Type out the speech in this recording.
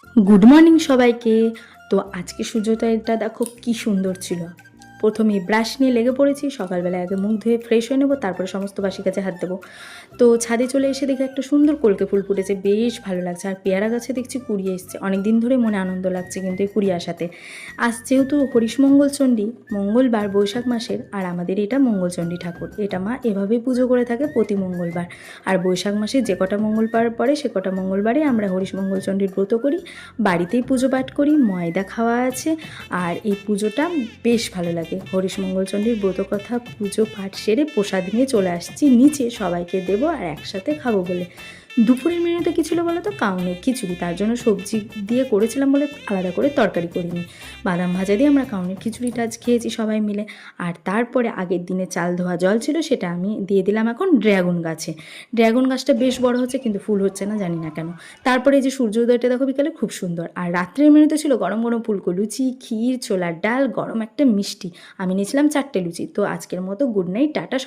Good morning সবাইকে। তো আজকে সূর্যোদয়টা দেখো কি সুন্দর ছিল। প্রথমে ব্রাশ নিয়ে লেগে পড়েছি, সকালবেলা আগে মুখ ধুয়ে ফ্রেশ হয়ে নেবো, তারপরে সমস্ত বাসি কাজে হাত দেবো। তো ছাদে চলে এসে দেখে একটা সুন্দর কলকে ফুল ফুটেছে, বেশ ভালো লাগছে। আর পেয়ারা গাছে দেখছি কুড়ি এসছে, অনেক দিন ধরে মনে আনন্দ লাগছে কিন্তু এই কুড়ি আসাতে। আজ যেহেতু হরিশমঙ্গল চণ্ডী, মঙ্গলবার বৈশাখ মাসের, আর আমাদের এটা মঙ্গলচণ্ডী ঠাকুর, এটা মা এভাবেই পুজো করে থাকে প্রতি মঙ্গলবার। আর বৈশাখ মাসে যে কটা মঙ্গলবার পড়ে সে কটা মঙ্গলবারে আমরা হরিশমঙ্গল চণ্ডীর ব্রত করি, বাড়িতেই পুজো পাঠ করি, ময়দা খাওয়া আছে। আর এই পুজোটা বেশ ভালো লাগে। হরিশমঙ্গল চণ্ডীর ব্রত কথা পুজো পাঠ সেরে প্রসাদ নিয়ে চলে আসছি নিচে, সবাইকে দেবো আর একসাথে খাবো বলে। দুপুরের মেনুতে কী ছিল বলো তো? কাউনের খিচুড়ি, তার জন্য সবজি দিয়ে করেছিলাম বলে আলাদা করে তরকারি করিনি। বাদাম ভাজা দিয়ে আমরা কাউনের খিচুড়িটা আজ খেয়েছি সবাই মিলে। আর তারপরে আগের দিনে চাল ধোয়া জল ছিল, সেটা আমি দিয়ে দিলাম এখন ড্রাগন গাছে। ড্রাগন গাছটা বেশ বড় হচ্ছে কিন্তু ফুল হচ্ছে না, জানি না কেন। তারপরে এই যে সূর্যোদয়টা দেখো বিকালে, খুব সুন্দর। আর রাত্রের মেনুতে ছিল গরম গরম ফুলকো লুচি, ক্ষীর, ছোলার ডাল, গরম একটা মিষ্টি। আমি নিয়েছিলাম 4টে লুচি। তো আজকের মতো গুড নাইট, টাটা।